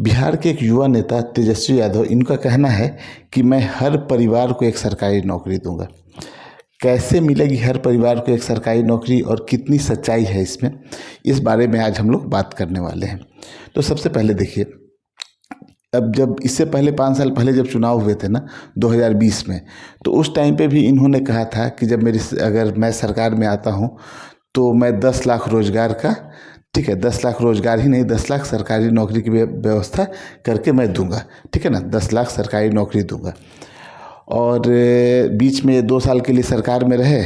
बिहार के एक युवा नेता तेजस्वी यादव, इनका कहना है कि मैं हर परिवार को एक सरकारी नौकरी दूंगा। कैसे मिलेगी हर परिवार को एक सरकारी नौकरी और कितनी सच्चाई है इसमें, इस बारे में आज हम लोग बात करने वाले हैं। तो सबसे पहले देखिए, अब जब इससे पहले 5 साल पहले जब चुनाव हुए थे ना 2020 में, तो उस टाइम पे भी इन्होंने कहा था कि जब अगर मैं सरकार में आता हूँ तो मैं 10 लाख रोजगार का, ठीक है, 10 लाख रोजगार ही नहीं, 10 लाख सरकारी नौकरी की व्यवस्था करके मैं दूंगा, ठीक है ना, 10 लाख सरकारी नौकरी दूंगा। और बीच में 2 साल के लिए सरकार में रहे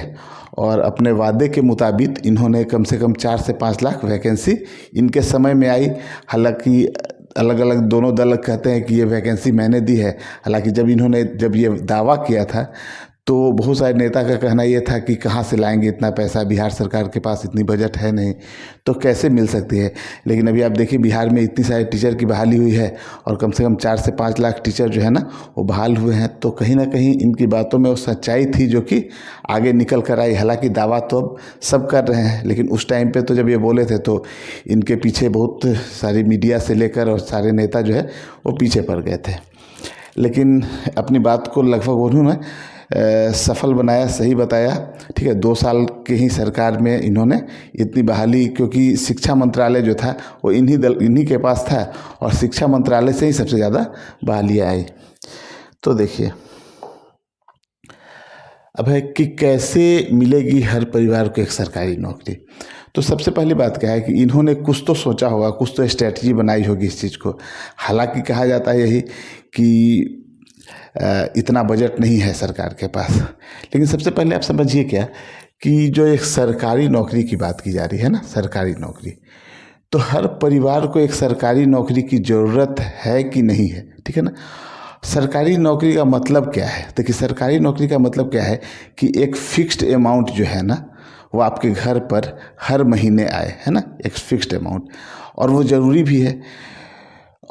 और अपने वादे के मुताबिक इन्होंने कम से कम 4 से 5 लाख वैकेंसी इनके समय में आई। हालांकि अलग अलग दोनों दल कहते हैं कि ये वैकेंसी मैंने दी है। हालांकि जब ये दावा किया था तो बहुत सारे नेता का कहना ये था कि कहाँ से लाएंगे इतना पैसा, बिहार सरकार के पास इतनी बजट है नहीं, तो कैसे मिल सकती है। लेकिन अभी आप देखिए, बिहार में इतनी सारी टीचर की बहाली हुई है और कम से कम 4 से 5 लाख टीचर जो है ना वो बहाल हुए हैं। तो कहीं ना कहीं इनकी बातों में वो सच्चाई थी जो कि आगे निकल कर आई। हालांकि दावा तो अब सब कर रहे हैं, लेकिन उस टाइम पर तो जब ये बोले थे तो इनके पीछे बहुत सारी मीडिया से लेकर और सारे नेता जो है वो पीछे पड़ गए थे। लेकिन अपनी बात को लगभग उन्होंने सफल बनाया, सही बताया, ठीक है। 2 साल के ही सरकार में इन्होंने इतनी बहाली, क्योंकि शिक्षा मंत्रालय जो था वो इन्हीं के पास था और शिक्षा मंत्रालय से ही सबसे ज़्यादा बहालियाँ आई। तो देखिए अब है कि कैसे मिलेगी हर परिवार को एक सरकारी नौकरी। तो सबसे पहली बात क्या है कि इन्होंने कुछ तो सोचा होगा, कुछ तो स्ट्रैटेजी बनाई होगी इस चीज़ को। हालांकि कहा जाता है यही कि इतना बजट नहीं है सरकार के पास, लेकिन सबसे पहले आप समझिए क्या कि जो एक सरकारी नौकरी की बात की जा रही है ना, सरकारी नौकरी, तो हर परिवार को एक सरकारी नौकरी की ज़रूरत है कि नहीं है, ठीक है ना। सरकारी नौकरी का मतलब क्या है? देखिए, सरकारी नौकरी का मतलब क्या है कि एक फिक्स्ड अमाउंट जो है ना वो आपके घर पर हर महीने आए, है ना, एक फिक्स्ड अमाउंट, और वो ज़रूरी भी है।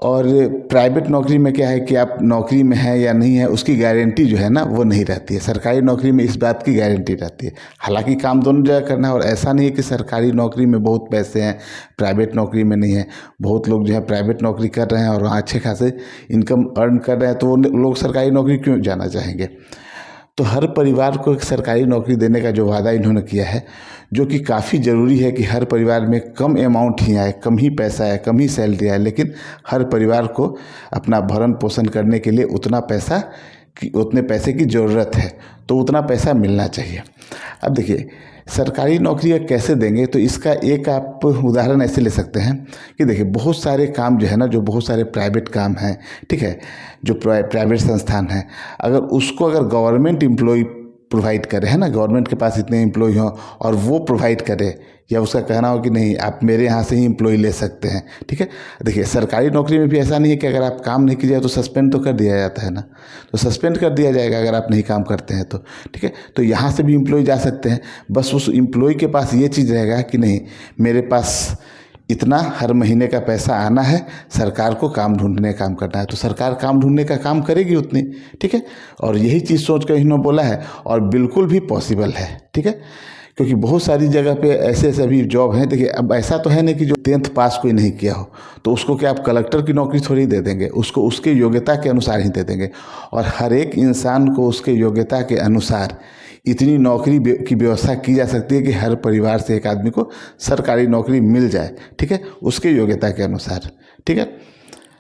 और प्राइवेट नौकरी में क्या है कि आप नौकरी में हैं या नहीं है उसकी गारंटी जो है ना वो नहीं रहती है। सरकारी नौकरी में इस बात की गारंटी रहती है। हालांकि काम दोनों जगह करना है, और ऐसा नहीं है कि सरकारी नौकरी में बहुत पैसे हैं, प्राइवेट नौकरी में नहीं है। बहुत लोग जो है प्राइवेट नौकरी कर रहे हैं और अच्छे खासे इनकम अर्न कर रहे हैं, तो वो लोग सरकारी नौकरी क्यों जाना चाहेंगे। तो हर परिवार को एक सरकारी नौकरी देने का जो वादा इन्होंने किया है, जो कि काफ़ी ज़रूरी है कि हर परिवार में कम अमाउंट ही आए, कम ही पैसा आए, कम ही सैलरी आए, लेकिन हर परिवार को अपना भरण पोषण करने के लिए उतने पैसे की ज़रूरत है, तो उतना पैसा मिलना चाहिए। अब देखिए, सरकारी नौकरी कैसे देंगे, तो इसका एक आप उदाहरण ऐसे ले सकते हैं कि देखिए, बहुत सारे काम जो है ना, जो बहुत सारे प्राइवेट काम हैं, ठीक है, जो प्राइवेट संस्थान हैं, अगर गवर्नमेंट एम्प्लॉय प्रोवाइड करे, है ना, गवर्नमेंट के पास इतने एम्प्लॉय हों और वो प्रोवाइड करे, या उसका कहना हो कि नहीं आप मेरे यहाँ से ही एम्प्लॉय ले सकते हैं, ठीक है। देखिए, सरकारी नौकरी में भी ऐसा नहीं है कि अगर आप काम नहीं कीजिए तो सस्पेंड तो कर दिया जाता है ना, तो सस्पेंड कर दिया जाएगा अगर आप नहीं काम करते हैं तो, ठीक है। तो यहाँ से भी एम्प्लॉय जा सकते हैं, बस उस एम्प्लॉय के पास ये चीज़ रहेगा कि नहीं मेरे पास इतना हर महीने का पैसा आना है, सरकार को काम ढूंढने का काम करना है, तो सरकार काम ढूंढने का काम करेगी उतनी, ठीक है। और यही चीज़ सोच कर इन्होंने बोला है, और बिल्कुल भी पॉसिबल है, ठीक है, क्योंकि बहुत सारी जगह पे ऐसे अभी जॉब हैं। देखिए, अब ऐसा तो है नहीं कि जो 10th पास कोई नहीं किया हो तो उसको क्या आप कलेक्टर की नौकरी थोड़ी दे देंगे, उसको उसके योग्यता के अनुसार ही दे देंगे। और हर एक इंसान को उसके योग्यता के अनुसार इतनी नौकरी की व्यवस्था की जा सकती है कि हर परिवार से एक आदमी को सरकारी नौकरी मिल जाए, ठीक है, उसके योग्यता के अनुसार, ठीक है।